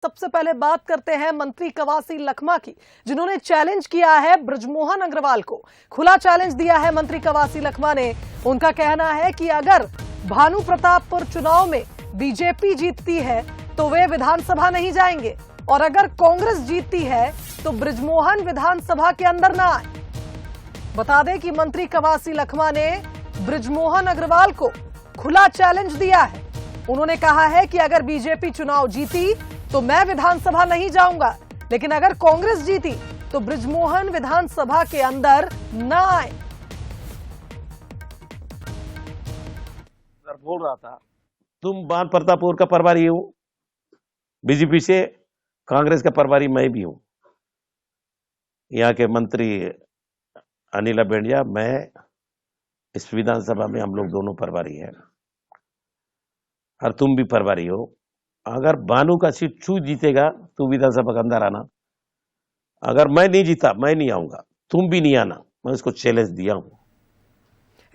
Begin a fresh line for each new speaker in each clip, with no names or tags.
सबसे पहले बात करते हैं मंत्री कवासी लखमा की, जिन्होंने चैलेंज किया है बृजमोहन अग्रवाल को। खुला चैलेंज दिया है मंत्री कवासी लखमा ने। उनका कहना है कि अगर भानु प्रतापपुर चुनाव में बीजेपी जीतती है तो वे विधानसभा नहीं जाएंगे, और अगर कांग्रेस जीतती है तो बृजमोहन विधानसभा के अंदर ना आए। बता दें कि मंत्री कवासी लखमा ने बृजमोहन अग्रवाल को खुला चैलेंज दिया है। उन्होंने कहा है कि अगर बीजेपी चुनाव जीती तो मैं विधानसभा नहीं जाऊंगा, लेकिन अगर कांग्रेस जीती तो बृजमोहन विधानसभा के अंदर न आए।
बोल रहा था, तुम बान प्रतापपुर का प्रभारी हो, बीजेपी से कांग्रेस का प्रभारी मैं भी हूं। यहाँ के मंत्री अनिला बेंडिया, मैं इस विधानसभा में हम लोग दोनों प्रभारी हैं, और तुम भी प्रभारी हो। अगर भानु का सीट छू जीतेगा तो विधानसभा के अंदर आना, अगर मैं नहीं जीता मैं नहीं आऊंगा, तुम भी नहीं आना। मैं उसको चैलेंज दिया हूं।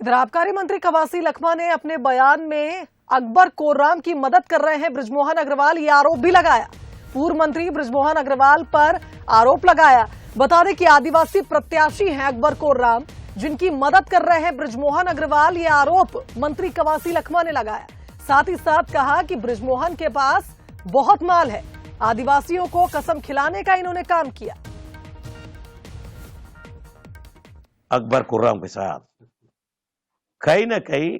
इधर आबकारी मंत्री कवासी लखमा ने अपने बयान में अकबर कोर्राम की मदद कर रहे हैं बृजमोहन अग्रवाल, ये आरोप भी लगाया। पूर्व मंत्री बृजमोहन अग्रवाल पर आरोप लगाया। बता दें कि आदिवासी प्रत्याशी हैं अकबर कोर्राम, जिनकी मदद कर रहे हैं बृजमोहन अग्रवाल, ये आरोप मंत्री कवासी लखमा ने लगाया। साथ ही साथ कहा कि बृजमोहन के पास बहुत माल है, आदिवासियों को कसम खिलाने का इन्होंने काम किया।
अकबर कुर्राम के साथ कहीं ना कहीं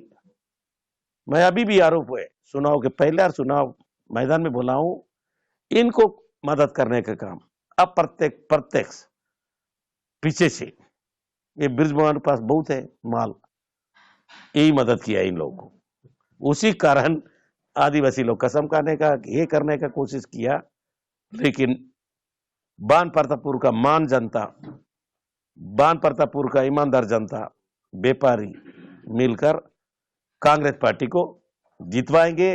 मैं अभी भी आरोप हुए चुनाव के पहले और चुनाव मैदान में बोला हूं, इनको मदद करने का काम अप्रत्यक्ष पीछे से, ये बृजमोहन के पास बहुत है माल, यही मदद किया इन लोगों को। उसी कारण आदिवासी लोग कसम खाने का, ये करने का कोशिश किया, लेकिन बान प्रतापपुर का मान जनता, बान प्रतापपुर का ईमानदार जनता, व्यापारी मिलकर कांग्रेस पार्टी को जितवाएंगे।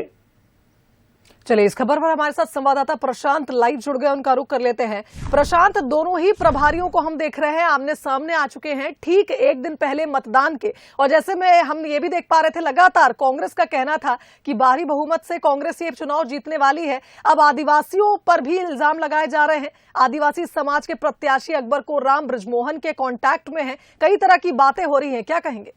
चलिए, इस खबर पर हमारे साथ संवाददाता प्रशांत लाइव जुड़ गए, उनका रुख कर लेते हैं। प्रशांत, दोनों ही प्रभारियों को हम देख रहे हैं आमने सामने आ चुके हैं ठीक एक दिन पहले मतदान के, और जैसे में हम ये भी देख पा रहे थे, लगातार कांग्रेस का कहना था कि भारी बहुमत से कांग्रेस ये चुनाव जीतने वाली है। अब आदिवासियों पर भी इल्जाम लगाए जा रहे हैं। आदिवासी समाज के प्रत्याशी अकबर कोर्राम बृजमोहन के कॉन्टैक्ट में है, कई तरह की बातें हो रही है, क्या कहेंगे?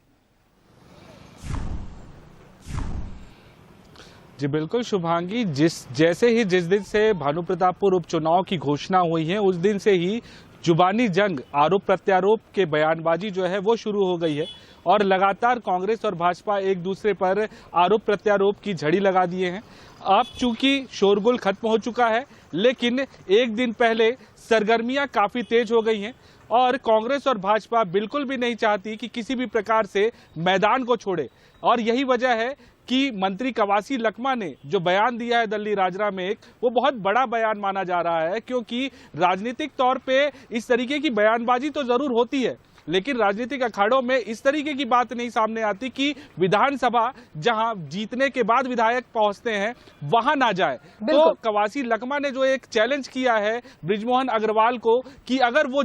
जी बिल्कुल शुभांगी, जिस दिन से भानु प्रतापपुर उपचुनाव की घोषणा हुई है, उस दिन से ही जुबानी जंग, आरोप प्रत्यारोप के बयानबाजी जो है वो शुरू हो गई है, और लगातार कांग्रेस और भाजपा एक दूसरे पर आरोप प्रत्यारोप की झड़ी लगा दिए हैं। अब चूंकि शोरगुल खत्म हो चुका है, लेकिन एक दिन पहले सरगर्मियां काफी तेज हो गई हैं, और कांग्रेस और भाजपा बिल्कुल भी नहीं चाहती कि किसी भी प्रकार से मैदान को छोड़े। और यही वजह है कि मंत्री कवासी लखमा ने जो बयान दिया है दिल्ली राजरा में, वो बहुत बड़ा बयान माना जा रहा है, क्योंकि राजनीतिक तौर पे इस तरीके की बयानबाजी तो जरूर होती है, लेकिन राजनीतिक अखाड़ों में इस तरीके की बात नहीं सामने आती कि विधानसभा जहां जीतने के बाद विधायक पहुंचते हैं वहां ना जाए। तो कवासी लखमा ने जो एक चैलेंज किया है बृजमोहन अग्रवाल को कि अगर वो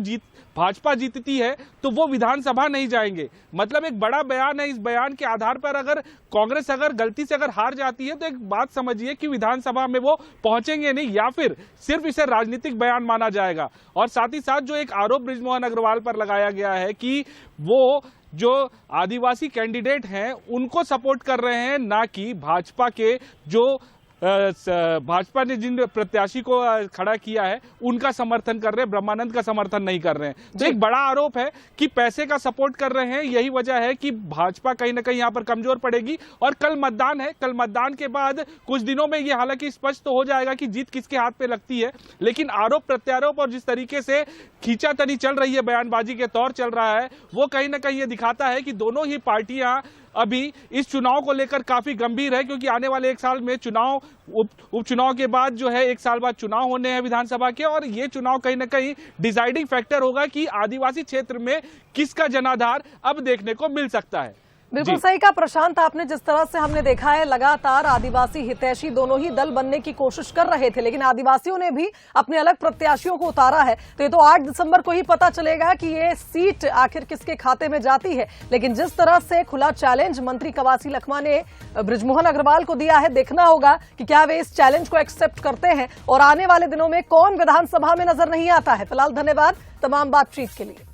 भाजपा जीतती है तो वो विधानसभा नहीं जाएंगे, मतलब एक बड़ा बयान है। इस बयान के आधार पर अगर कांग्रेस गलती से हार जाती है तो एक बात समझिए कि विधानसभा में वो पहुंचेंगे नहीं, या फिर सिर्फ इसे राजनीतिक बयान माना जाएगा। और साथ ही साथ जो एक आरोप बृजमोहन अग्रवाल पर लगाया गया है कि वो जो आदिवासी कैंडिडेट हैं उनको सपोर्ट कर रहे हैं, ना कि भाजपा के जो भाजपा ने जिन प्रत्याशी को खड़ा किया है उनका समर्थन कर रहे हैं, ब्रह्मानंद का समर्थन नहीं कर रहे हैं। तो एक बड़ा आरोप है कि पैसे का सपोर्ट कर रहे हैं। यही वजह है कि भाजपा कहीं ना कहीं यहाँ पर कमजोर पड़ेगी। और कल मतदान है, कल मतदान के बाद कुछ दिनों में ये हालांकि स्पष्ट तो हो जाएगा कि जीत किसके हाथ पे लगती है, लेकिन आरोप प्रत्यारोप और जिस तरीके से खींचातानी चल रही है, बयानबाजी के तौर चल रहा है, वो कहीं ना कहीं ये दिखाता है कि दोनों ही पार्टियां अभी इस चुनाव को लेकर काफी गंभीर है, क्योंकि आने वाले एक साल में चुनाव, उपचुनाव के बाद जो है एक साल बाद चुनाव होने हैं विधानसभा के, और ये चुनाव कहीं ना कहीं डिसाइडिंग फैक्टर होगा कि आदिवासी क्षेत्र में किसका जनाधार अब देखने को मिल सकता है।
बिल्कुल
जी।
सही कहा प्रशांत आपने। जिस तरह से हमने देखा है लगातार आदिवासी हितैषी दोनों ही दल बनने की कोशिश कर रहे थे, लेकिन आदिवासियों ने भी अपने अलग प्रत्याशियों को उतारा है। तो ये तो 8 दिसंबर को ही पता चलेगा कि ये सीट आखिर किसके खाते में जाती है। लेकिन जिस तरह से खुला चैलेंज मंत्री कवासी लखमा ने बृजमोहन अग्रवाल को दिया है, देखना होगा कि क्या वे इस चैलेंज को एक्सेप्ट करते हैं और आने वाले दिनों में कौन विधानसभा में नजर नहीं आता है। फिलहाल धन्यवाद तमाम बातचीत के लिए।